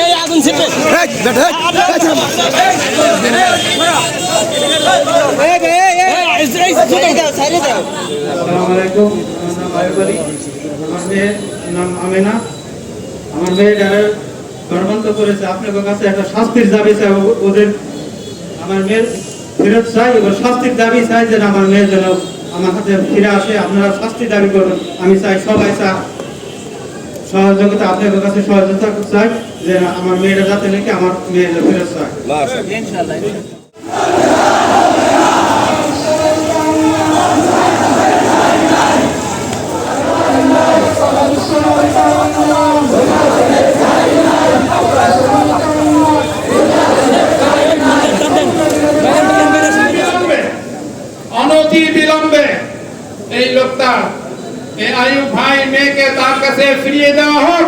এই আগুন ছিপে নাম আমেনা। আমার মেয়ে যারা গর্ভান্ত করেছে আপনার কাছে একটা শাস্তির দাবি চাই, ওদের আমার মেয়ের ফেরত চাই এবং শাস্তির দাবি চাই যেন আমার মেয়ের যেন আমার হাতে ফিরে আসে। আপনারা শাস্তি দাবি করুন, আমি চাই সবাই সহযোগিতা আপনাদের কাছে সহযোগিতা চাই যে আমার মেয়েরা যাতে নাকি আমার মেয়ের ফেরত চাই। অনতি বিলম্বে এই লোকটা এই আয়ুব ভাই মেয়েকে তার কাছে ফিরিয়ে দেওয়া হোক।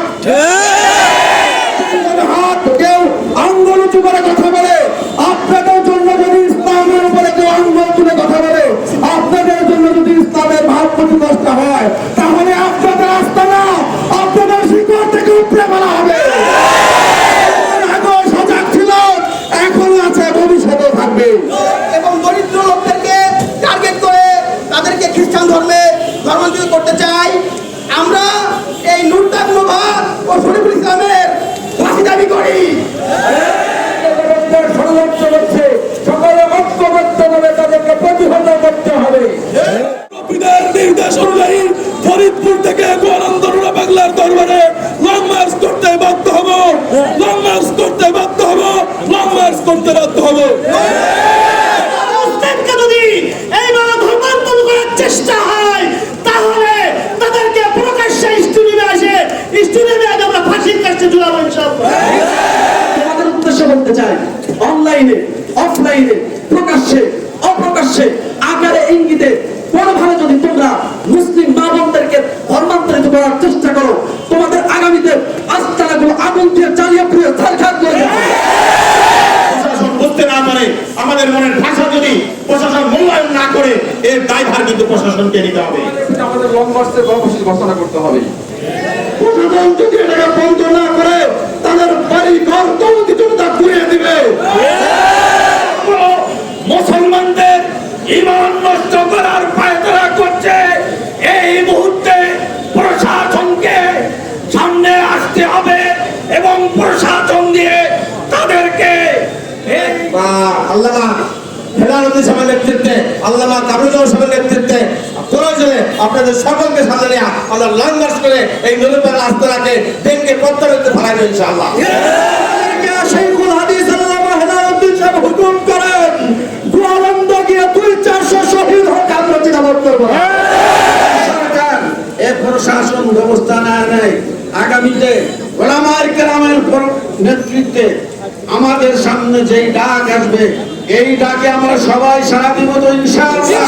কেউ আঙ্গুল উঁচু করে কথা বলে, আপনাদের জন্য যদি ইসলামের উপরে কেউ আঙ্গুল তুলে কথা বলে, আপনাদের জন্য যদি ইসলামের ভাব ক্ষতিগ্রস্ত হয়, তাহলে আপনাদের আস্তানা আপনাদের শিকড় থেকে উপড়ে ফেলা হবে। আগেও সজাগ ছিল, এখনো আছে, ভবিষ্যতেও থাকবে। এবং দরিদ্র লোকদেরকে টার্গেট করে তাদেরকে খ্রিস্টান ধর্মান্তরিত করতে চাই। আমরা এই নুরতাক নোভা ও শরীফুল ইসলামের ফাঁসি দাবি করি। ষড়যন্ত্র করছে, সকলে ঐক্যবদ্ধভাবে তাদেরকে প্রতিহত করতে হবে। নির্দেশ অনুযায়ী ফরিদপুর থেকে গোয়ালন্দরুরা বাংলার দরবারে লং মার্চ করতে বাধ্য হব, লং মার্চ করতে বাধ্য হব, লং মার্চ করতে বাধ্য হব। যদি এইভাবে ধর্মান্তর করার চেষ্টা হয় তাহলে তাদেরকে প্রকাশ্যে স্টুডিওতে আমরা ফাঁসির কাছে ঝুলাবো ইনশাআল্লাহ। তোমাদের উদ্দেশ্যে বলতে চাই, অনলাইনে অফলাইনে প্রকাশ্যে অপ্রকাশ্যে আকারে ইঙ্গিতে কোনোভাবে যদি তোমরা মুসলিম মা বোনদেরকে ধর্মান্তরিত করার চেষ্টা করো, তোমাদের আগামীতে আস্তানাগুলো আগুন দিয়ে জ্বালিয়ে পুড়িয়ে ছারখার করে দেবে। প্রশাসন বুঝতে না পারে, আমাদের মনের ভাষা যদি প্রশাসন মূল্যায়ন না করে, এর দায়ভার কিন্তু প্রশাসনকে নিতে হবে। আমাদের লং মার্চের কর্মসূচি ঘোষণা করতে হবে। প্রশাসন যদি এটাকে বন্ধ না করে, তাদের বাড়ি ঘর তৌতি জনতা ঘুরিয়ে দিবে। মুসলমানদের ঈমান নষ্ট করার পায়তারা করছে, এই মুহূর্তে প্রশাসনকে সামনে আসতে হবে এবং প্রশাসন দিয়ে তাদেরকে আল্লামা হেলালুদ্দিন সাহেবের নেতৃত্বে, আল্লামা কামরুজ্জামান সাহেবের নেতৃত্বে প্রয়োজনে আপনাদের সকলকে সামনে নিয়ে আমরা লং মার্চ করে এই নুরুল আস্তানাকে ভেঙে প্রত্যাবর্তন ফেলাইব ইনশাআল্লাহ। শাইখুল হাদিস আল্লামা হেলালুদ্দিন সাহেব হুকুম করেন, গোয়ালন্দ গিয়ে 200-400 শহীদ হোক, আমরা চিন্তাবোধ করব। সরকার এ প্রশাসন ব্যবস্থা নেয়, আগামীতে ওলামায়ে কেরামের নেতৃত্বে আমাদের সামনে যেই ডাক আসবে, এই ডাকে আমরা সবাই সাড়া দিব তো ইনশাআল্লাহ।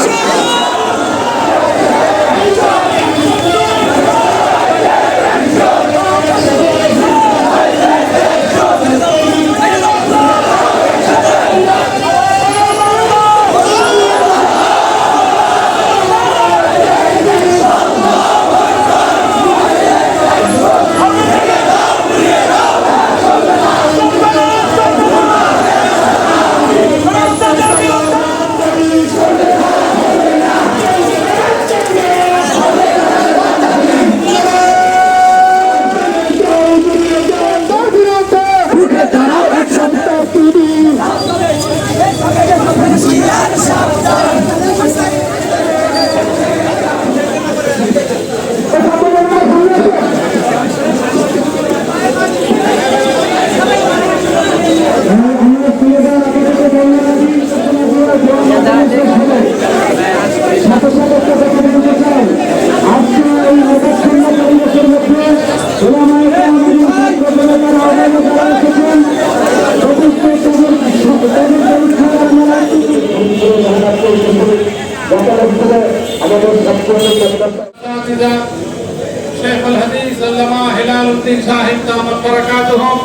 शेखुल हदीस अल्लामा हिलालुद्दीन साहिब दामत बरकातुहुम,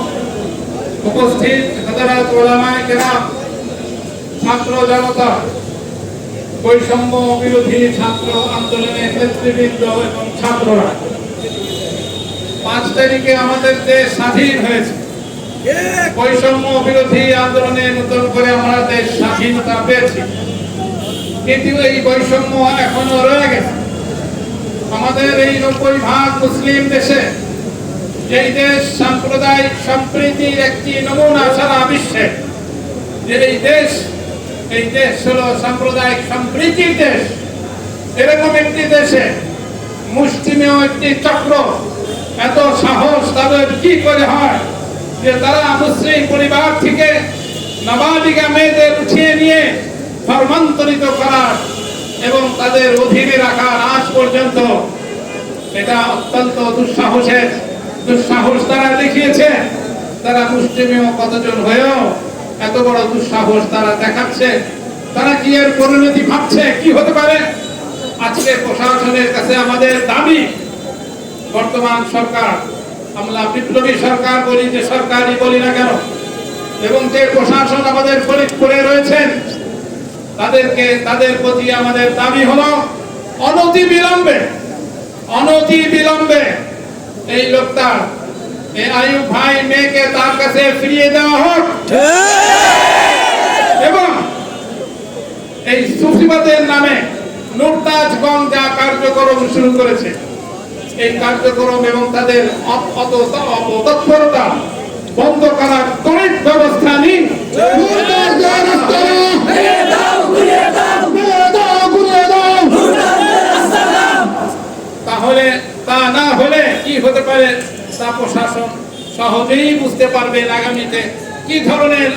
उपस्थित हजरत उलामाए केराम, ছাত্র জনতা, বৈষম্য বিরোধী ছাত্র আন্দোলনের নেতৃবৃন্দ এবং ছাত্ররা, 5 তারিখে আমাদের দেশ স্বাধীন হয়েছে। বৈষম্য বিরোধী আন্দোলনে নতুন করে আমরা দেশ স্বাধীনতা পেয়েছি, কিন্তু এই বৈষম্য এখনো রয়ে গেছে। আমাদের এই 90% মুসলিম দেশে, এই দেশ সাম্প্রদায়িক সম্প্রীতির একটি নমুনা সারা বিশ্বে। যে এই দেশ হলো সাম্প্রদায়িক সম্প্রীতির দেশ। এরকম একটি দেশে মুষ্টিমেয় একটি চক্র, এত সাহস তাদের কি করে হয় যে তারা মুসলিম পরিবার থেকে নাবালিকা মেয়েদের উঠিয়ে নিয়ে ধর্মান্তরিত করার এবং তাদের অধীনে রাখার আজ পর্যন্ত, এটা অত্যন্ত দুঃসাহস তারা দেখিয়েছে। তারা মুষ্টিমেয় কতজন হয়েও এত বড় দুঃসাহস তারা দেখাচ্ছে। তারা কি এর পরিণতি ভাবছে কি হতে পারে? আজকে প্রশাসনের কাছে আমাদের দাবি, বর্তমান সরকার, আমরা বিপ্লবী সরকার বলি, যে সরকারই বলি না কেন, এবং যে প্রশাসন আমাদের ফরিদপুরে রয়েছেন, তাদের প্রতি আমাদের দাবি হলো অনতি বিলম্বে এই লোকটার, এই আইয়ুব ভাই মেয়েকে তার কাছে ফিরিয়ে দেওয়া হোক, এবং এই সুফিবাদের নামে নুরতাজগঞ্জ যা কার্যক্রম শুরু করেছে, এই কার্যক্রম এবং তাদের অপতৎপরতা বন্ধ করার ত্বরিত ব্যবস্থা নিন। তাহলে তা না হলে কি হতে পারে তা প্রশাসন সহজেই বুঝতে পারবেন। আগামীতে কি ধরনের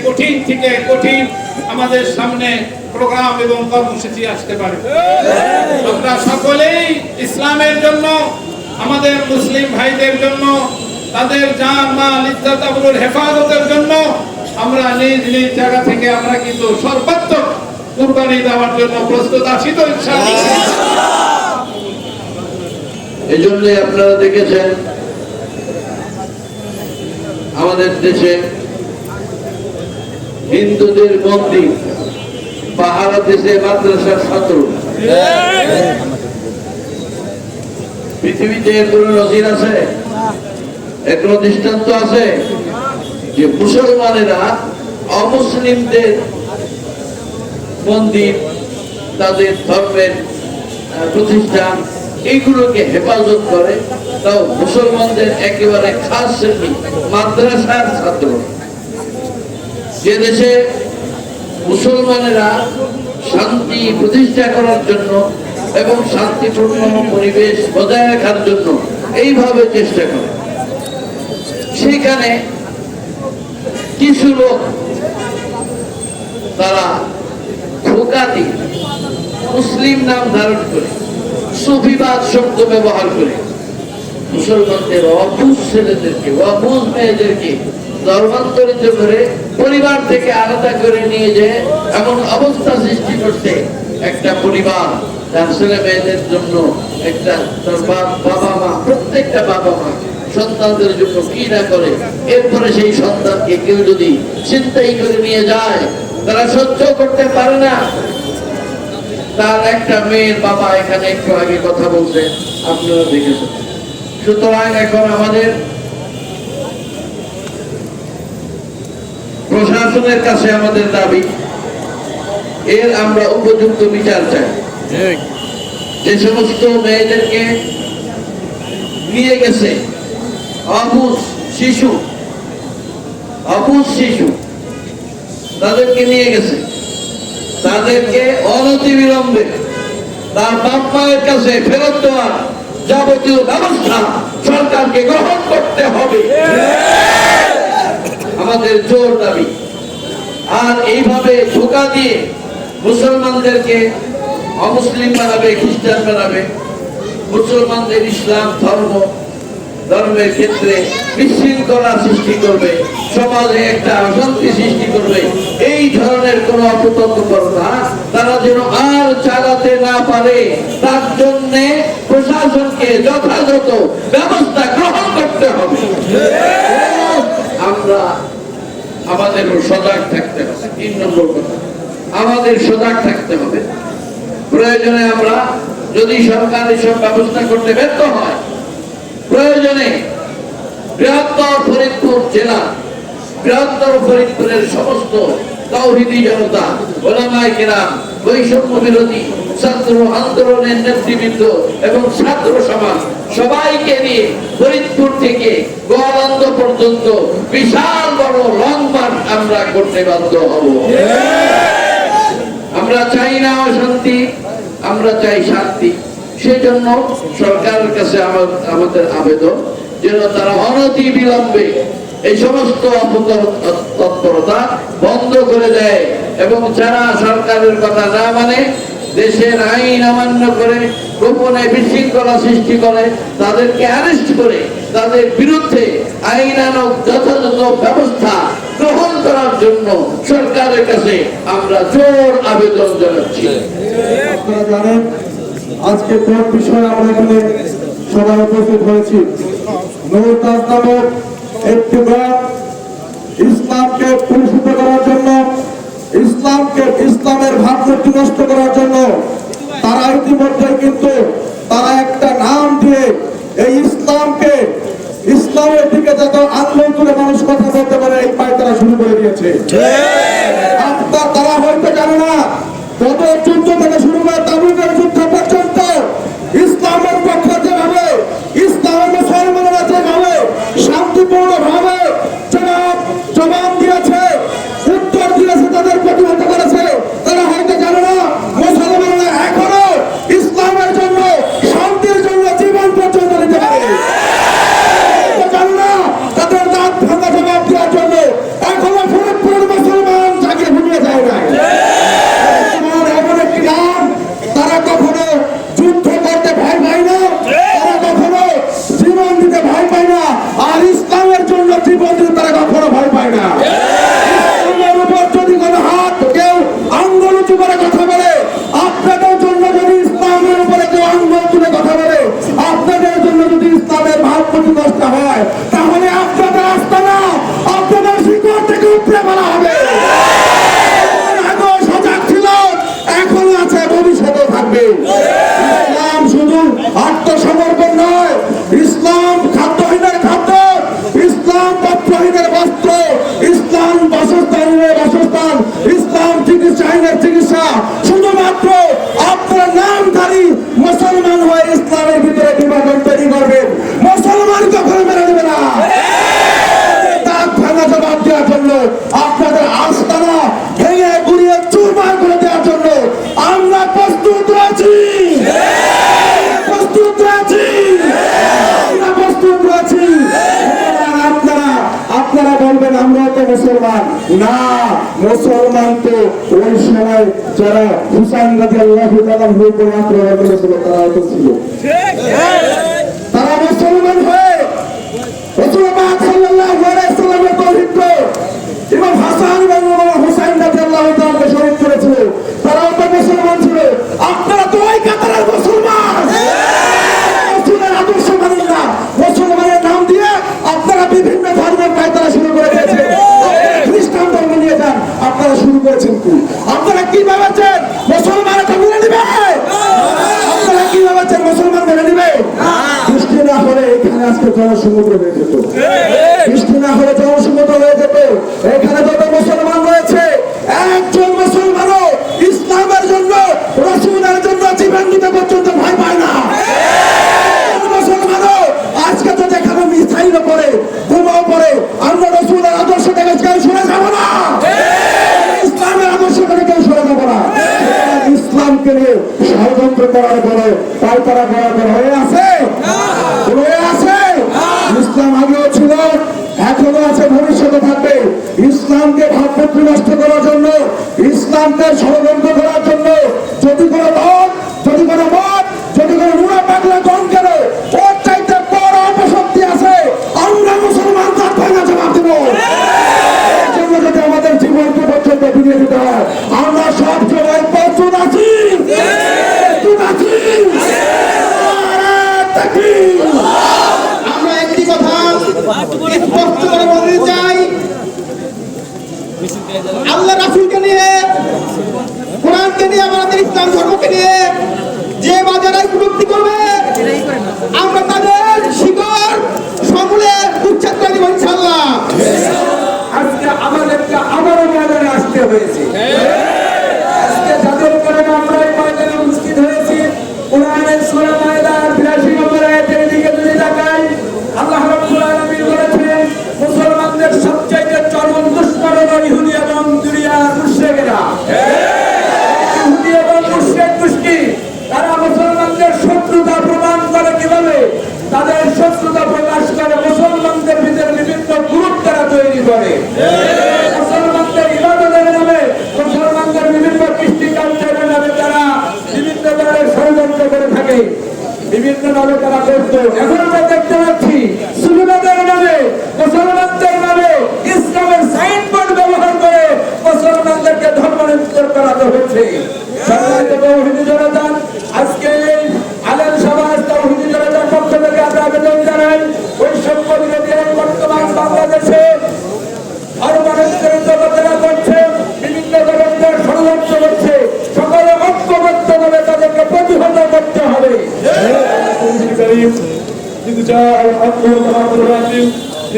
কঠিন থেকে কঠিন আমাদের সামনে প্রোগ্রাম এবং কর্মসূচি আসতে পারে। আমরা সকলেই ইসলামের জন্য, আমাদের মুসলিম ভাইদের জন্য, তাদের জান মাল ইজ্জত আবরুর হেফাজতের জন্য আমরা নিজ নিজ জায়গা থেকে আমরা কিন্তু সর্বাত্মক কুরবানি দেওয়ার জন্য প্রস্তুত আছি তো ইনশাআল্লাহ। এই জন্যই আপনারা দেখেছেন আমাদের দেশে হিন্দুদের মন্দির পাহারা দেশে মাদ্রাসার ছাত্র। পৃথিবীতে এর কোন নজির আছে? এর কোন দৃষ্টান্ত আছে যে মুসলমানেরা অমুসলিমদের মন্দির, তাদের ধর্মের প্রতিষ্ঠান, এইগুলোকে হেফাজত করে, তাও মুসলমানদের একেবারে খাস শ্রেণী মাদ্রাসার ছাত্র। যে দেশে মুসলমানেরা শান্তি প্রতিষ্ঠা করার জন্য এবং শান্তিপূর্ণ পরিবেশ বজায় রাখার জন্য এইভাবে চেষ্টা করে, সেখানে কিছু লোক তারা ধোঁকা দিয়ে মুসলিম নাম ধারণ করে সুফিবাদ শব্দ ব্যবহার করে মুসলমানদের অবুঝ ছেলেদেরকে, অবুঝ মেয়েদেরকে ধর্মান্তরিত করে পরিবার থেকে আলাদা করে নিয়ে যায় এমন অবস্থা সৃষ্টি করছে। একটা পরিবার তার ছেলে মেয়েদের জন্য, একটা তার বাবা মা, প্রত্যেকটা বাবা মা সন্তানদের জন্য কি না করে, এরপরে সেই সন্তানকে কেউ যদি চিন্তাই করে নিয়ে যায়, তারা সহ্য করতে পারে না। তার একটা মেয়ের বাবা এখানে একটু আগে কথা বলছে, আপনারা দেখেছেন। সুতরাং এখন আমাদের প্রশাসনের কাছে আমাদের দাবি, এর আমরা উপযুক্ত বিচার চাই। যে সমস্ত মেয়েদেরকে নিয়ে গেছে অবুঝ শিশু, তাদেরকে নিয়ে গেছে, তাদেরকে অনতিবিলম্বে তার বাপ মায়ের কাছে ফেরত দেওয়ার যাবতীয় ব্যবস্থা সরকারকে গ্রহণ করতে হবে, আমাদের জোর দাবি। আর এইভাবে ধোঁকা দিয়ে মুসলমানদেরকে অমুসলিম বানাবে, খ্রিস্টান বানাবে, মুসলমানদের ইসলাম ধর্মের ক্ষেত্রে বিশৃঙ্খলা সৃষ্টি করবে, সমাজে একটা অশান্তি সৃষ্টি করবে, এই ধরনের কোন অপতৎপরতা তারা যেন আর চালাতে না পারে, তার জন্য প্রশাসনকে যথাযথ ব্যবস্থা গ্রহণ করতে হবে। আমরা আমাদের সজাগ থাকতে হবে। 3 নম্বর কথা, আমাদের সজাগ থাকতে হবে। প্রয়োজনে আমরা যদি সরকার এসব ব্যবস্থা করতে ব্যর্থ হয়, প্রয়োজনে বৃহত্তর ফরিদপুর জেলা, বৃহত্তর ফরিদপুরের সমস্ত তাওহীদি জনতা, ওলামায়ে কেরাম, বৈষম্য বিরোধী ছাত্র আন্দোলনের নেতৃবৃন্দ এবং ছাত্র সমাজ সবাইকে নিয়ে ফরিদপুর থেকে গোয়ালন্দ পর্যন্ত বিশাল বড় লং মার্চ আমরা করতে বাধ্য হব। আমরা চাই না অশান্তি, আমরা চাই শান্তি। সেজন্য সরকারের কাছে আমাদের আবেদন যেন তারা অনতি বিলম্বে এই সমস্ত তৎপরতা বন্ধ করে দেয় এবং যারা সরকারের কথা না মানে, দেশের আইন অমান্য করে, গোপনে বিশৃঙ্খলা সৃষ্টি করে, তাদেরকে অ্যারেস্ট করে তাদের বিরুদ্ধে আইনানুগ যথাযথ ব্যবস্থা গ্রহণ করার জন্য সরকারের কাছে আমরা জোর আবেদন জানাচ্ছি। আপনারা জানেন আজকে কোন বিষয়ে আমরা এখানে সবাই উপস্থিত হয়েছি। নূর তাজ নামক একটি দল ইসলামকে কলুষিত করার জন্য, ইসলামের ভাবমূর্তি নষ্ট করার জন্য তারা ইতিমধ্যে কিন্তু তারা একটা নাম দিয়ে এই ইসলামের দিকে যত আন্দোলন করে মানুষ কথা বলতে পারে এই পায় তারা শুরু করে দিয়েছে। তারা হয়তো জানে না কত যুদ্ধ থেকে শুরু করে তাবুকের যুদ্ধ পর্যন্ত ইসলামের পক্ষে যেভাবে, ইসলামের মুসলমানরা যেভাবে শান্তিপূর্ণ ভাবে জবাব দিয়েছে, উত্তর দিয়েছে, তাদের প্রতিহত করেছে, তারা হয়তো জানে না মুসলমানরা এখনো ইসলামের জন্য, শান্তির জন্য জীবন পর্যন্ত দিতে পারে। জানে না তাদের দাঁত ভাঙা জবাব দেওয়ার জন্য এখনো ফরিদপুরের মুসলমান জাগিয়ে ঘুমিয়ে যায় না। এমন একটি নাম, তারা কখনো যুদ্ধ করতে ভয় পায় না, তারা কখনো জীবন দিতে ভয় পায় না, আর ইসলামের জন্য জীবন দিতে তারা কখনো ভয় পায় না। ইসলামের উপর যদি কোনো হাত কেউ আঙ্গুল উঁচু করে কথা বলে, আপনাদের জন্য যদি ইসলামের উপরে কেউ আঙ্গুল তুলে কথা বলে, আপনাদের জন্য যদি ইসলামের ভাবমূর্তি নষ্ট হয়, তাহলে আপনাদের আস্তানা, আপনাদের শিকড় থেকে উপড়ে ফেলা হবে। আগেও সজাগ ছিল, এখনো আছে, ভবিষ্যতেও থাকবে। ইসলাম শুধু আত্মসমর্পণ নয়, ইসলাম খাদ্যহীনের খাদ্য, ইসলাম বস্ত্রহীনের বস্ত্র, ইসলাম বাসস্থানের বাসস্থান, ইসলাম চিকিৎসাহীনের চিকিৎসা। শুধুমাত্র আপনার নামধারী মুসলমান হয়ে ইসলামের ভিতরে বিভাজন তৈরি করবেন, মুসলমান কখনো মেনে দেবে না। তার ভাঙা জবাব দেওয়ার জন্য, আপনাদের আস্তানা ভেঙে গুড়িয়ে চুরমার করে দেওয়ার জন্য আমরা প্রস্তুত রয়েছি, প্রস্তুত রয়েছি, আমরা প্রস্তুত রয়েছি। আপনারা বলবেন আমরা তো মুসলমান না, মুসলমান তো ওই সময় যারা হুসাইন রাদিয়াল্লাহু তাআলা উপর আক্রমণ করেছিল তারা তো ছিল। তারা মুসলমান হয়ে রাসূল পাক সাল্লাল্লাহু আলাইহি ওয়াসাল্লামের পবিত্র ইমাম হাসান এবং হুসাইন রাদিয়াল্লাহু তাআলাকে শহীদ করেছিল, তারাও তো মুসলমান ছিল। আপনারা তো ওই কাতারের মুসলমান। রাসূলের আদর্শ মানেন না, মুসলমানের নাম দিয়ে আপনারা বিভিন্ন ধর্মের পায়তারা শুরু করে দিয়েছেন। খ্রিস্টান ধর্ম নিয়ে যান, আপনারা শুরু করেছেন কি? আপনারা কি ভাবছেন মুসলমান এটা মেনে নেবে? আপনারা কি ভাবছেন মুসলমান মেনে নেবে? বৃষ্টি না হলে এখানে আজকে জনসমুদ্র হয়ে যেত, বৃষ্টি না হলে জনসমুদ্র হয়ে যেত। এখানে যত মুসলমান রয়েছে, একজন মুসলমানও ইসলামের জন্য, রাসূলের জন্য জীবন দিতে পর্যন্ত ভয় পায় না। মুসলমানও আজকে তো যেখানে মিসাইলও পড়ে, বোমাও পড়ে, আমরা রাসূলের আদর্শ থেকে কেউ সরে যাব না, ইসলামের আদর্শ থেকে কেউ সরে যাব না। ইসলামকে নিয়ে ষড়যন্ত্র করার পরে পায়তারা করার পর হয়ে আছে, হয়ে আছে। ইসলাম আগেও ছিল, এখনো আছে, ভবিষ্যতে থাকবে। ইসলামকে ভাবমূর্তি নষ্ট করার জন্য, ইসলামকে ষড়যন্ত্র করার জন্য যদি কোনো দল, যদি কোনো মত, যদি কোনো মুড়া পাগলা কম কেন, ওর চাইতে বড় অপশক্তি আছে, আমরা মুসলমান তার ভাঙা জবাব দেব। এর জন্য যদি আমাদের জীবনকে পর্যন্ত ফিরিয়ে দিতে হয়, আমরা সব সময় প্রস্তুত আছি, প্রস্তুত আছি। আমরা একটি কথা স্পষ্ট করে বলতে চাই, আল্লাহ রাসূলকে নিয়ে, কোরআনকে নিয়ে, আমাদের ইসলাম ধর্মকে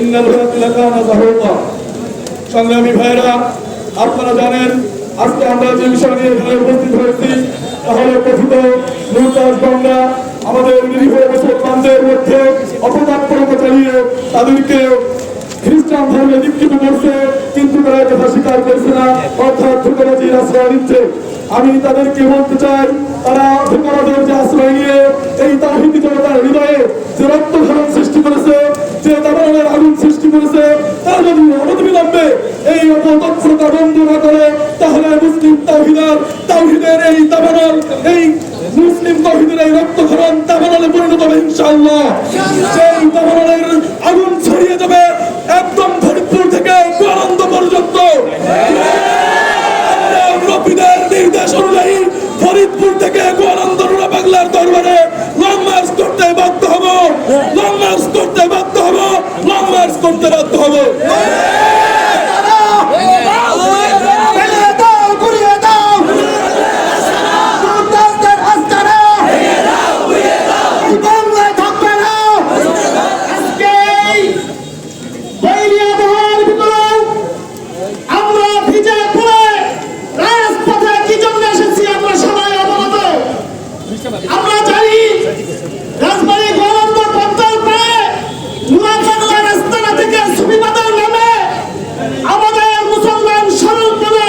ইন্নাল বাতিলা কানা যাহুকা। সংগ্রামী ভাইরা, আপনারা জানেন আজকে আমরা যে বিষয় নিয়ে এখানে উপস্থিত হয়েছি তা হলো কথিত লুটপাট গঙ্গা আমাদের নিরীহ মুসলমানদের মধ্যে অপদার্থতা চালিয়ে তাদেরকে খ্রিস্টান ধর্মে দীক্ষিত করছে, কিন্তু তারা কথা স্বীকার করছে না, অর্থাৎ ধোঁকাবাজির আশ্রয় নিচ্ছে। আমি তাদেরকে বলতে চাই, তারা ধোঁকাবাজের যে আশ্রয় নিয়ে এই তাওহীদি জনতার হৃদয়ে যে রক্তক্ষরণ সৃষ্টি করেছে, যে দাবানলের আগুন সৃষ্টি করেছে, তারা যদি অনতিবিলম্বে এই অপতৎপরতা বন্ধ না করে, তাহলে মুসলিম তাওহীদের এই দাবানল, এই মুসলিম তাওহীদের এই রক্তক্ষরণ দাবানলে পরিণত হবে ইনশাআল্লাহ। সেই দাবানলের আগুন ছড়িয়ে যাবে একদম ফরিদপুর থেকে গোয়ালন্দ পর্যন্ত। রফিদের নির্দেশ অনুযায়ী ফরিদপুর থেকে গোয়ালন্দ রুড়া বাংলার দরবারে লং মার্চ করতে বাধ্য হব, লং মার্চ করতে বাধ্য হব, লং মার্চ করতে বাধ্য হব। আমরা জানি রাজবাড়ী গোয়ালন্দ পঞ্চায়েত পাড়ে নুয়াখালী রাস্তা থেকে সুবিধাদের নামে আমাদের মুসলমান সরলপনা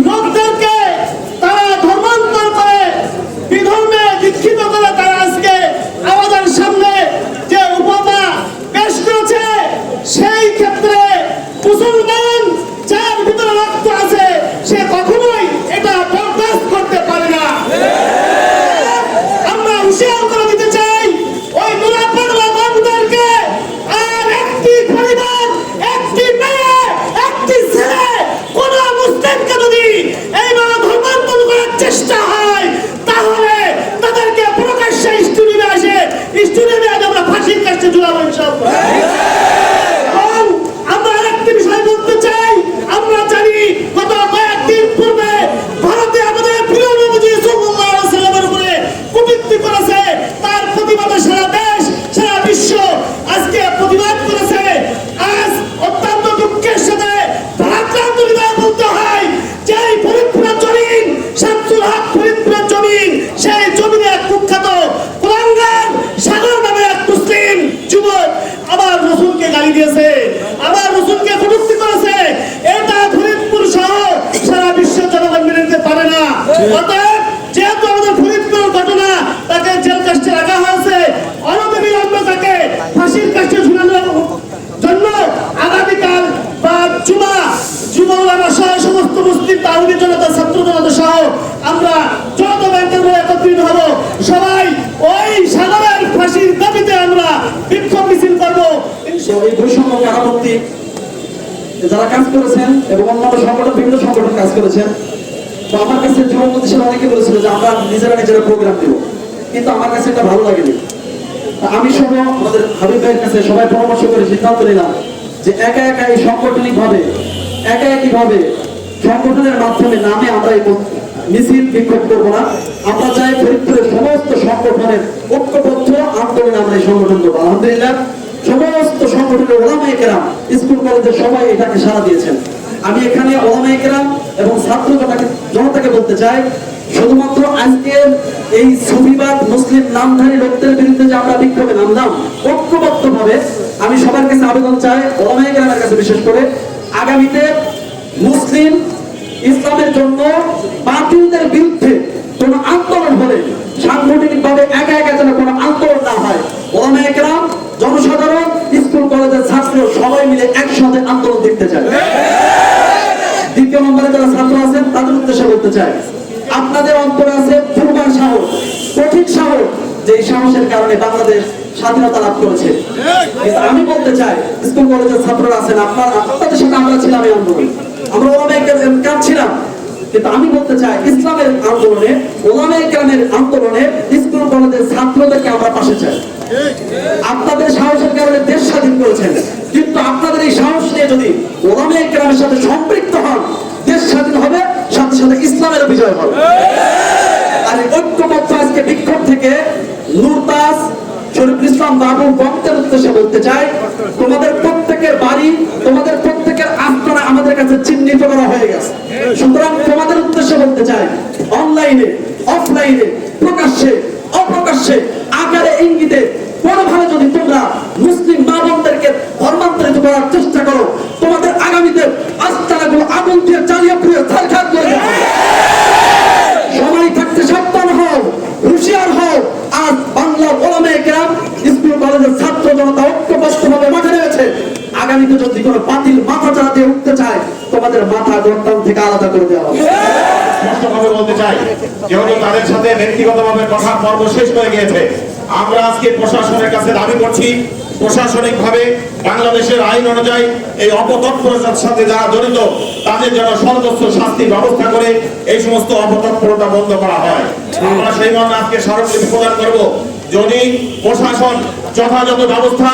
লোকদেরকে তারা ধর্মান্তর করে বিধর্মে দীক্ষিত করে তারা আজকে আমাদের সামনে যে উপমা পেশ করেছে, সেই ক্ষেত্রে মুসলমান যার ভিতরে রক্ত আছে সে কখনোই এটা বরদাস্ত করতে পারে না। আমরা হুঁশিয়ার করে দিতে চাই ওই মুনাফিকরা বন্ধুদেরকে, আর একটি পরিবার, একটি মেয়ে, একটি ছেলে, কোন মুসলিমকে যদি এইভাবে ধর্মান্তর করার চেষ্টা হয়, তাহলে তাদেরকে প্রকাশ্যে স্টুডিওতে আসে আমরা ফাঁসির কাছে ঝুলাবো ইনশাআল্লাহ। এবং আমরা আরেকটি বিষয় বলতে চাই, আমরা জানি গত কয়েকদিন পূর্বে ভারতে আমাদের প্রিয় নবী সাল্লাল্লাহু আলাইহি ওয়াসাল্লামের উপরে কটূক্তি করেছে, তার প্রতিবাদে সারা দেশ সারা বিশ্ব আজকে প্রতিবাদ করেছে। আজ অত্যন্ত দুঃখের সাথে ভারাক্রান্ত হৃদয়ে বলতে হয় যে এই ফরিদপুরের জমিন, শামসুল হক ফরিদপুরের জমিন, সেই জমিনে এক কুখ্যাত কুলাঙ্গার সাগর নামে এক মুসলিম যুবক আবার রসুলকে গালি দিয়েছে, আবার রসুলকে কটূক্তি করেছে। এটা ফরিদপুর সহ সারা বিশ্ব জনগণ মেনে নিতে পারে না। অতএব যেহেতু আমাদের ফরিদপুরের ঘটনা, তাকে জেল কাস্টে রাখা হয়েছে, অনতিবিলম্বে তাকে ফাঁসির কাস্টে ঝুলানোর জন্য আগামীকাল বা যুবউলামা সহ সমস্ত মুসলিম তাওহীদি জনতা, ছাত্র জনতা সহ আমরা যত ব্যাংকের একত্রিত হব, সবাই ওই সাগরের ফাঁসির দাবিতে আমরা বিক্ষোভ মিছিল করবো। এই বৈষম্য কারামুক্তি যারা কাজ করেছেন এবং অন্যান্য সংগঠন, বিভিন্ন সংগঠন কাজ করেছেন, তো আমার কাছে যুবপতি ছিল অনেকে বলেছিল যে আমরা নিজেরা প্রোগ্রাম দেবো, কিন্তু আমার কাছে এটা ভালো লাগেনি। আমি সহ আমাদের হাবিব ভাইয়ের কাছে সবাই পরামর্শ করে সিদ্ধান্ত নিলাম যে একা একা এই সাংগঠনিক ভাবে একইভাবে সংগঠনের মাধ্যমে নামে আমরা এই মিছিল বিক্ষোভ করবো না। আমরা চাই ফরিদপুরের সমস্ত সংগঠনের ঐক্যবদ্ধ আন্দোলনে আমরা এই সংগঠন করবো। আলহামদুলিল্লাহ সমস্ত সংগঠনের ওলামায়ে কেরাম, স্কুল কলেজের সবাই এটাকে সাড়া দিয়েছেন। আমি এখানে ওলামায়ে কেরাম এবং ছাত্র জনতাকে বলতে চাই, শুধুমাত্র আজকে এই সুফিবাদ মুসলিম নামধারী লোকদের বিরুদ্ধে যে আমরা বিক্ষোভে নামলাম, ঐক্যবদ্ধ ভাবে আমি সবার কাছে আবেদন চাই, ওলামায়ে কেরামের কাছে বিশেষ করে, আগামীতে মুসলিম ইসলামের জন্য বাতিলদের বিরুদ্ধে কোন আন্দোলন হলে সাংগঠনিক ভাবে একা একা যেন কোনো আন্দোলন না হয়। ওলামায়ে কেরাম, জনসাধারণ, স্কুল কলেজের ছাত্র সবাই মিলে একসাথে আন্দোলন দেখতে চায়। দ্বিতীয় নম্বরে যারা ছাত্র আছেন তাদের উদ্দেশ্যে বলতে চাই, আপনাদের অন্তরে আছে পূর্বার সাহস, কঠিন সাহস, যে সাহসের কারণে বাংলাদেশ স্বাধীনতা লাভ করেছে। আমি বলতে চাই, স্কুল কলেজের ছাত্ররা আছেন, আপনাদের সাথে আমরা ছিলাম এই আন্দোলনে, আমরা ওলামায়ে কেরাম ছিলাম, কিন্তু আমি বলতে চাই ইসলামের আন্দোলনে, ওলামায়ে কেরামের আন্দোলনে স্কুল কলেজের ছাত্রদেরকে আমরা পাশে চাই। আপনাদের সাহসের কারণে দেশ স্বাধীন করেছেন, কিন্তু আপনাদের এই সাহস নিয়ে যদি ওলামায়ে কেরামের সাথে সম্পৃক্ত হন, দেশ স্বাধীন হবে, সাথে সাথে ইসলামের বিজয় হবে। আর ঐক্যবদ্ধ আজকে বিক্ষোভ থেকে নুরতাজ শরীফুল ইসলাম বাবুল বক্তের উদ্দেশ্যে বলতে চাই, তোমাদের প্রত্যেকের বাড়ি, তোমাদের প্রত্যেকের আস্তানা আমাদের কাছে চিহ্নিত করা হয়ে গেছে। সুতরাং তোমাদের উদ্দেশ্যে বলতে চাই, অনলাইনে, অফলাইনে, প্রকাশ্যে, অপ্রকাশ্যে, আকারে, ইঙ্গিতে কোনোভাবে যদি তোমরা মুসলিম মা বোনদেরকে ধর্মান্তরিত করার চেষ্টা করো, তোমাদের আগামীতে আস্তানাগুলো আগুন দিয়ে জ্বালিয়ে পুড়িয়ে ছারখার করে দেওয়া হবে। সময় থাকতে সাবধান হও, হুঁশিয়ার হও। আজ বাংলার ওলামায়ে কেরাম, স্কুল কলেজের ছাত্র জনতা ঐক্যবদ্ধভাবে মাঠে নেমেছে। আগামীতে যদি কোনো বাতিল মাথা চালাতে উঠতে চায়, তোমাদের মাথা গর্দান থেকে আলাদা করে দেওয়া হবে। স্পষ্টভাবে বলতে চাই, যেহেতু তাদের সাথে ব্যক্তিগতভাবে কথা পর্ব শেষ হয়ে গিয়েছে, আমরা আজকে প্রশাসনের কাছে দাবি করছি, প্রশাসনিকভাবে বাংলাদেশের আইন অনুযায়ী এই অপতৎপরতার সাথে যারা জড়িত তাদের যেন সর্বোচ্চ শাস্তির ব্যবস্থা করে এই সমস্ত অপতৎপরতা বন্ধ করা হয়। আমরা সেই মর্মে আজকে স্মারকলিপি প্রদান করব। যদি প্রশাসন যথাযথ ব্যবস্থা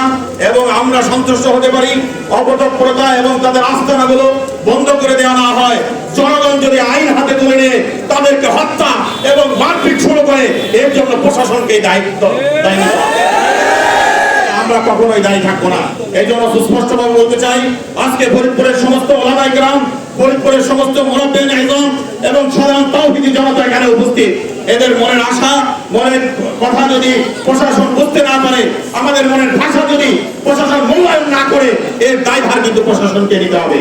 এবং আমরা সন্তুষ্ট হতে পারি, অপতৎপরতা এবং তাদের আস্তানাগুলো বন্ধ করে দেওয়া না হয়, জনগণ যদি আইন হাতে তুলে নিয়ে তাদেরকে হত্যা এবং মারপিট শুরু করে, এর জন্য প্রশাসনকে দায়িত্ব দায়ী নিতে হবে। আমরা কখনোই দায়ী থাকবো না। এই জন্য সুস্পষ্টভাবে বলতে চাই, আজকে ফরিদপুরের সমস্ত ওলামায়ে কেরাম, ফরিদপুরের সমস্ত মুরব্বিয়ান ইলম এবং সাধারণ তাওহীদি জনতা এখানে উপস্থিত। এদের মনের আশা, মনের কথা যদি প্রশাসন বুঝতে না পারে, আমাদের মনের ভাষা যদি প্রশাসন মূল্যায়ন না করে, এর দায়ভার কিন্তু প্রশাসনকে নিতে হবে।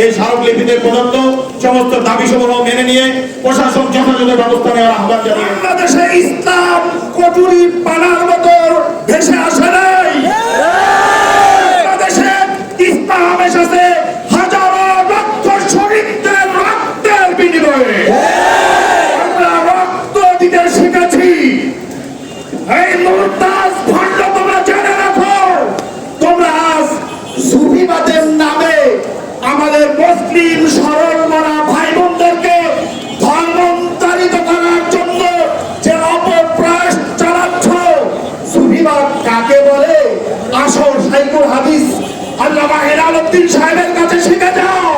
এই স্মারকলিপিতে প্রদত্ত সমস্ত দাবিসমূহ মেনে নিয়ে প্রশাসন যথাযথ ব্যবস্থা নেওয়ার আহ্বান জানিয়ে বাংলাদেশে ইসলাম কচুরি পানার মতো ভেসে আসে নাই। বাংলাদেশে ইসলাম এসেছে হাজারো লক্ষ শহীদদের রক্তের বিনিময়ে। আমরা রক্ত দিতে শিখেছি। এই মুরতাজ ভণ্ড তোমরা জেনে রাখো, তোমরা আজ সুফিবাদের নামে আমাদের মুসলিম সরল মনা ভাই বোনদেরকে ধর্মান্তরিত করার জন্য যে অপপ্রয়াস চালাচ্ছ, সুফিবাদ কাকে বলে আসল শাইখুল হাদিস আল্লামা হেলালুদ্দিন সাহেবের কাছে শিখে যাও।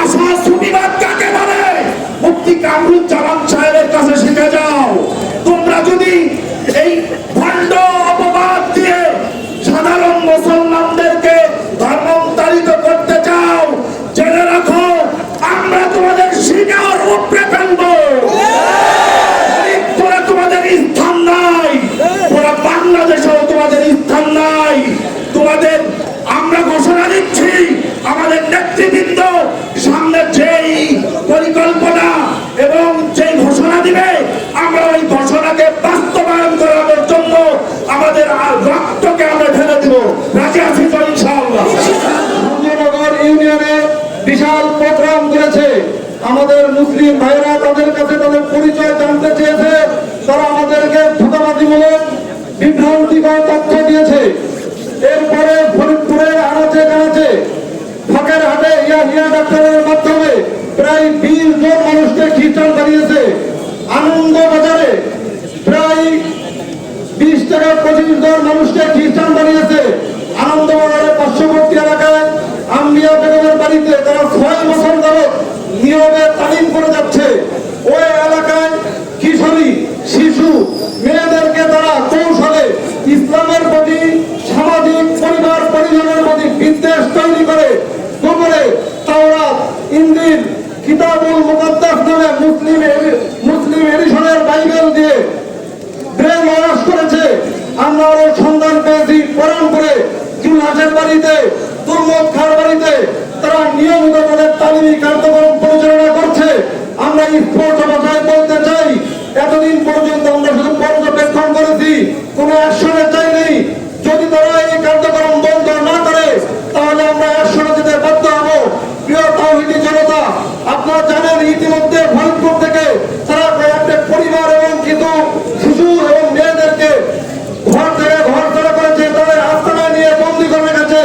আসল সুফিবাদ কাকে বলে মুফতি কামরুজ্জামান সাহেবের কাছে শিখে যাও। তোমরা যদি এই ভণ্ড অপবাদ দিয়ে সাধারণ মুসলমানদেরকে ধর্মান্তরিত করতে চাও, জেনে রাখো আমরা তোমাদের শিকার উপরে ফেলবো। ফরিদপুরে তোমাদের স্থান নাই, পুরো বাংলাদেশেও তোমাদের স্থান নাই। তোমাদের আমরা ঘোষণা দিচ্ছি, আমাদের নেতৃবৃন্দ সামনে যেই পরিকল্পনা এবং যেই ঘোষণা দিবে, আমরা ওই ঘোষণাকে বাস্তবায়ন করানোর জন্য আমাদের রক্তকে আমরা ঢেলে দিব। রাজি আছি তো ইনশাআল্লাহ। নগর ইউনিয়নে বিশাল প্রোগ্রাম করেছে। আমাদের মুসলিম ভাইরা তাদের কাছে তাদের পরিচয় জানতে চেয়েছে। তারা আমাদেরকে ধোঁকাবাজিমূলক বিভ্রান্তিকর তথ্য দিয়েছে। এরপরে ফরিদপুরের আনাচে কানাচে ফাঁকের হাটে ইয়াহিয়া ডাক্তারের মাধ্যমে প্রায় 20 জন মানুষকে খ্রিস্টান বানিয়েছে। আনন্দ বাজারে প্রায় 20 থেকে 25 জন মানুষকে খ্রিস্টান বানিয়েছে। আনন্দবাজারে পার্শ্ববর্তী এলাকায় আম্বিয়া বেগমের বাড়িতে তারা 6 বছর যাবত নিয়মে তালিম করে যাচ্ছে। ওই এলাকায় কিশোরী, শিশু, মেয়েদেরকে তারা কৌশলে ইসলামের প্রতি, সামাজিক পরিবার পরিজনের প্রতি বিদ্বেষ তৈরি করে গোপনে তাওরাত, ইনজিল, কিতাবুল মুকাদ্দাস নামে মুসলিম এডিশনের বাইবেল দিয়ে ব্রেন ওয়াশ করেছে। আমরা ওর সন্ধান পেয়েছি পরামপুরে, জুলহাসের বাড়িতে, তুরমদ খার বাড়িতে তারা নিয়মিত তাদের তালিমি কার্যক্রম পরিচালনা করছে। আমরা স্পষ্ট ভাষায় বলতে চাই, এতদিন পর্যন্ত আমরা শুধু পর্যবেক্ষণ করেছি, কোনো অ্যাকশনে চাইনি। যদি তারা এই কার্যক্রম বন্ধ না করে, তাহলে আমরা অ্যাকশনে যেতে বাধ্য হবো। প্রিয় তাওহীদি জনতা, আপনারা জানেন ইতিমধ্যে ফরিদপুর থেকে তারা কয়েকটা পরিবার এবং কিছু শিশু এবং মেয়েদেরকে ঘর থেকে ঘর ছাড়া করেছে, তাদের আস্তানায় নিয়ে বন্দী করে রেখেছে।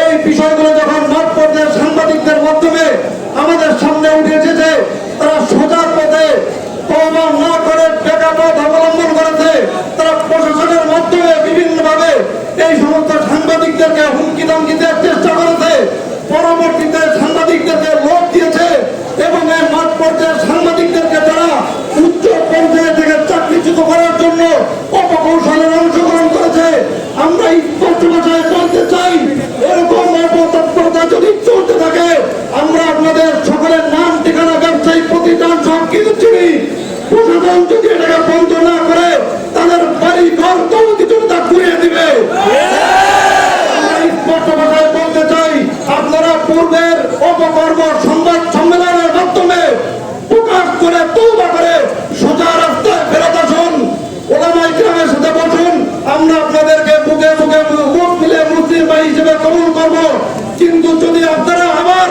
এই বিষয়গুলো যখন মাঠ পর্যায়ের সাংবাদিকদের মাধ্যমে আমাদের সামনে উঠে এসেছে, তারা সোজা পথে তওবা না করে বেকা পথ অবলম্বন করেছে। তারা প্রশাসনের মাধ্যমে বিভিন্নভাবে এই সমস্ত সাংবাদিকদেরকে হুমকি ধমকি দেওয়ার চেষ্টা করেছে। পরবর্তীতে সাংবাদিকদেরকে লোক দিয়েছে এবং এই মাঠ পর্যায়ের সাংবাদিকদেরকে তারা উচ্চ পর্যায়ে থেকে চাকরিচ্যুত করার জন্য অপকৌশলে আমরা স্পষ্ট ভাষায় বলতে চাই, এরকম অপতৎপরতা যদি চলতে থাকে, আমরা আপনাদের সকলের নাম, ঠিকানা, ব্যবসায়ী প্রতিষ্ঠান সবকিছু চিনি। প্রশাসন যদি এটাকে বন্ধ না করে তাদের বাড়ি ঘর তৌতি জনতা ঘুরিয়ে দিবে। আমরা স্পষ্ট ভাষায় বলতে চাই, আপনারা পূর্বের অপকর্ম সংবাদ সম্মেলনের মাধ্যমে প্রকাশ করে তওবা করে সোজা রাস্তায় ফেরত আসুন, ওলামায়ে কেরামের সাথে বসুন। আমরা আপনাদেরকে বুকে বুকে মুখ মিলে মুসলিম ভাই হিসেবে কবুল করব। কিন্তু যদি আপনারা আবার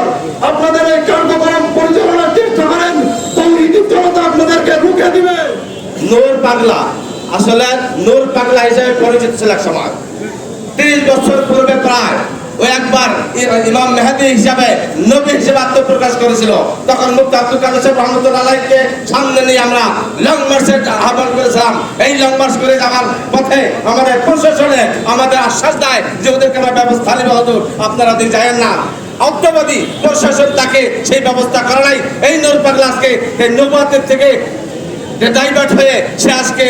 আপনাদের এই কার্যক্রম পরিচালনার চেষ্টা করেন, তৌহিদি জনতা আপনাদেরকে রুখে দিবে। নূর পাগলা আসলে নূর পাগলা হিসেবে পরিচিত ছিল এক সময়। 30 বছর পূর্বে প্রায় ও একবার ইমাম মেহেদী হিসাবে নবী হিসেবে আত্মপ্রকাশ করেছিল। তখন মুফতি আব্দুল কাদের সাহেব রহমতুল্লাহ আলাইহিকে সামনে নিয়ে আমরা লং মার্চের আহ্বান করেছিলাম। এই লং মার্চ করে যাওয়ার পথে আমাদের প্রশাসনে আমাদের আশ্বাস দেয় যে ওদেরকে আমরা ব্যবস্থা নেব, হুজুর আপনারা দিয়ে যায়েন না। অত্যবাদী প্রশাসন তাকে সেই ব্যবস্থা করে নাই। এই নূর পাগলা আজকে এই নবুয়তের থেকে ডাইভার্ট হয়ে সে আজকে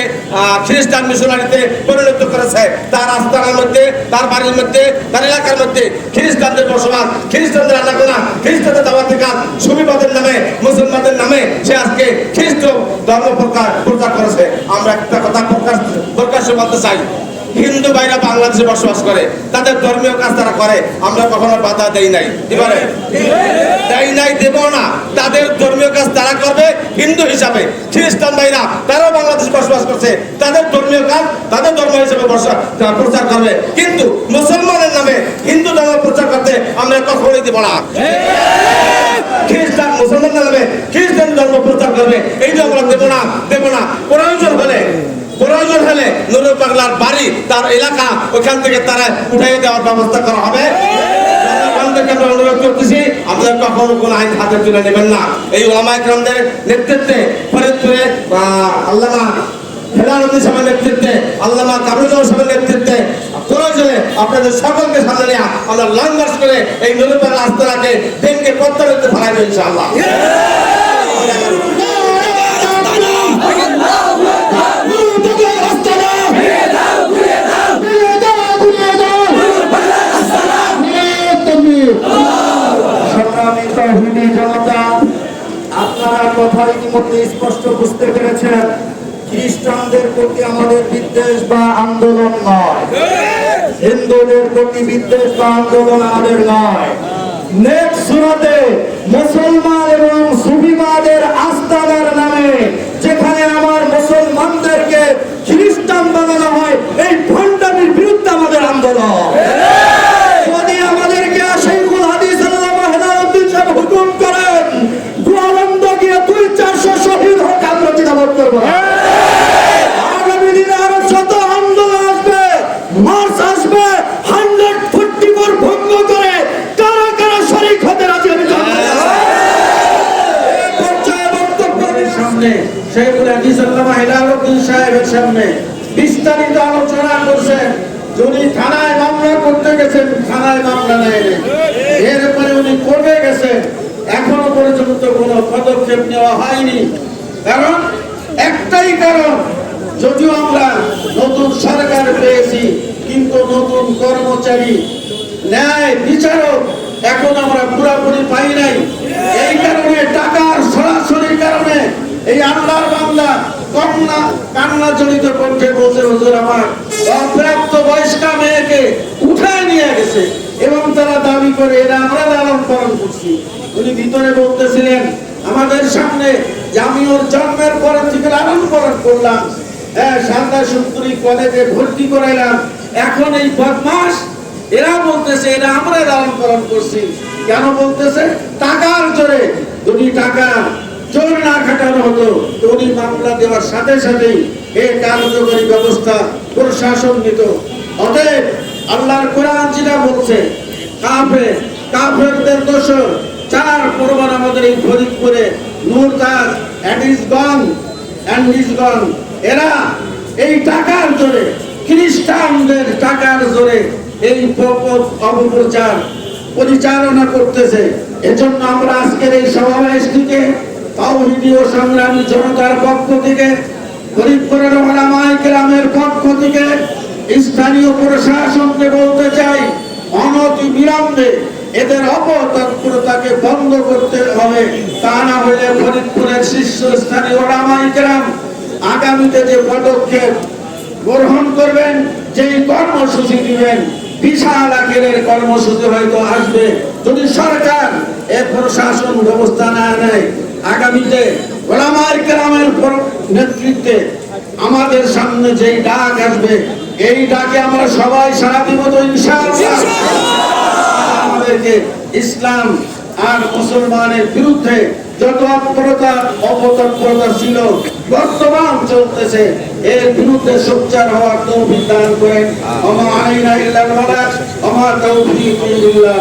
খ্রিস্টান মিশনারিতে পরিণত করেছে। তার আস্তানার মধ্যে, তার বাড়ির মধ্যে, তার এলাকার মধ্যে খ্রিস্টানদের বসবাস, খ্রিস্টানদের আনাগোনা, খ্রিস্টানদের দাওয়াতি কাজ, সুবিবাদের নামে, মুসলমানদের নামে সে আজকে খ্রিস্ট ধর্ম প্রচার করেছে। আমরা একটা কথা প্রকাশ্যে বলতে চাই, হিন্দু ভাইরা বাংলাদেশে বসবাস করে, তাদের ধর্মীয় কাজ তারা করে, আমরা কখনো বাধা দেই নাই, এবারে দেই নাই, দেব না। তাদের ধর্মীয় কাজ তারা করবে হিন্দু হিসাবে। খ্রিস্টান ভাইরা তারাও বাংলাদেশে বসবাস করছে, তাদের ধর্মীয় কাজ তাদের ধর্ম হিসেবে প্রচার করবে। কিন্তু মুসলমানের নামে হিন্দু ধর্ম প্রচার করতে আমরা কখনোই দেব না। খ্রিস্টান মুসলমানের নামে খ্রিস্টান ধর্ম প্রচার করবে, এইটা আমরা দেব না, দেব না। প্রয়োজন হলে নূর পাগলার বাড়ি, তার এলাকা, ওখান থেকে তারা উঠাই দেওয়ার ব্যবস্থা করা হবে। আমরা অনুরোধ করতেছি, আপনারা কখনো কোন আইন হাতে তুলে নেবেন না। এই ওলামায়ে কেরামদের নেতৃত্বে ফরিদপুরে আল্লামা হেলালুদ্দিন সাহেবের নেতৃত্বে, আল্লামা কামরুজ্জামান সাহেবের নেতৃত্বে প্রয়োজনে আপনাদের সকলকে সামনে নিয়ে আমরা লং মার্চ করে এই নূর পাগলা আস্তানাকে ভেঙে প্রত্যারোপিত ফেলাইব ইনশাআল্লাহ। আপনারা কথা ইতিমধ্যে স্পষ্ট বুঝতে পেরেছেন, খ্রিস্টানদের প্রতি আমাদের বিদ্বেষ বা আন্দোলন নয়, হিন্দুদের প্রতি বিদ্বেষ বা আন্দোলন আমাদের নয়। নেক্সট সূরাতে মুসলমান এবং সুফিবাদের আস্তানার নামে যেখানে আমার মুসলমানদেরকে খ্রিস্টান বানানো হয়, এই ভণ্ডামির বিরুদ্ধে আমাদের আন্দোলন। যদি আমাদেরকে শাইখুল হাদিস আল্লামা হেলালুদ্দিন সাহেব হুকুম করেন, গোয়ালন্দ গিয়ে 200-400 শহীদ হোক, আমরা জিন্দাবাদ করব। আগামী দিনে আরো শত আন্দোলন আসবে, মার্চ আসবে, 144 ভঙ্গ করে কারা কারা শরীক হতে রাজি আমি সামনে শাইখুল হাদিস আল্লামা হেলালুদ্দিন সাহেবের সামনে বিস্তারিত আলোচনা করছেন। উনি থানায় মামলা করতে গেছেন, থানায় মামলা নেয়নি, এরপরে উনি কোর্টে গেছেন, এখনো পর্যন্ত কোনো পদক্ষেপ নেওয়া হয়নি। কারণ একটাই কারণ, যদিও আমরা নতুন সরকার পেয়েছি কিন্তু নতুন কর্মচারী, ন্যায় বিচারক এখন আমরা পুরোপুরি পাই নাই। এই কারণে টাকার সরাসরি কারণে এই আল্লাহর বান্দা কান্না জড়িত কণ্ঠে বলছে, হুজুর আমার অপ্রাপ্ত বয়স্কা মেয়েকে উঠায় নিয়ে গেছে এবং তারা দাবি করে এরা আমরা লালন পালন করছি। উনি ভিতরে বলতেছিলেন আমাদের সামনে যে আমি ওর জন্মের পরে থেকে লালন পালন করলাম, হ্যাঁ, সাদা সুন্দরী কলেজে ভর্তি করাইলাম, এখন এই বদমাস এরা বলতেছে এরা আমরা লালন পালন করছি। কেন বলতেছে? টাকার জোরে। যদি টাকা জোর না খাটানো হতো তো উনি মামলা দেওয়ার সাথে সাথেই এই কার্যকরী ব্যবস্থা প্রশাসন নিত। অতএব আল্লাহর কোরআন যেটা বলছে, কাফেরদের দোষর 4 প্রমাণ আমাদের এই ফরিদপুরে নূরতাজ এন্ড ইজ গন এরা এই টাকার জোরে, খ্রিস্টানদের টাকার জোরে এই অপপ্রচার পরিচালনা করতেছে। এজন্য আমরা আজকের এই সমাবেশটিকে তাওহীদি ও সংগ্রামী জনতার পক্ষ থেকে, ফরিদপুরের ওলামায়ে কেরামের পক্ষ থেকে স্থানীয় প্রশাসনকে বলতে চাই, অনতি বিলম্বে এদের অপতৎপরতাকে বন্ধ করতে হবে। তা না হলে ফরিদপুরের শীর্ষস্থানীয় ওলামায়ে কেরাম আগামীতে যে পদক্ষেপ গ্রহণ করবেন, যেই কর্মসূচি দিবেন, বিশাল আকারের কর্মসূচি হয়তো আসবে। যদি সরকার এ প্রশাসন ব্যবস্থা না নেয়, আগামীতে ওলামায়ে কেরামের নেতৃত্বে আমাদের সামনে যেই ডাক আসবে, এই ডাকে আমরা সবাই সাড়া দিব তো ইনশাআল্লাহ। আমাদেরকে ইসলাম আর মুসলমানের বিরুদ্ধে যত অপতৎপরতা ছিল, বর্তমান চলতেছে, এর বিরুদ্ধে সোচ্চার হওয়ার তৌফিক দান করেন। ওয়া মা আলাইনা ইল্লাল বালাগ ওয়া মা তাওফীকি ইল্লা বিল্লাহ।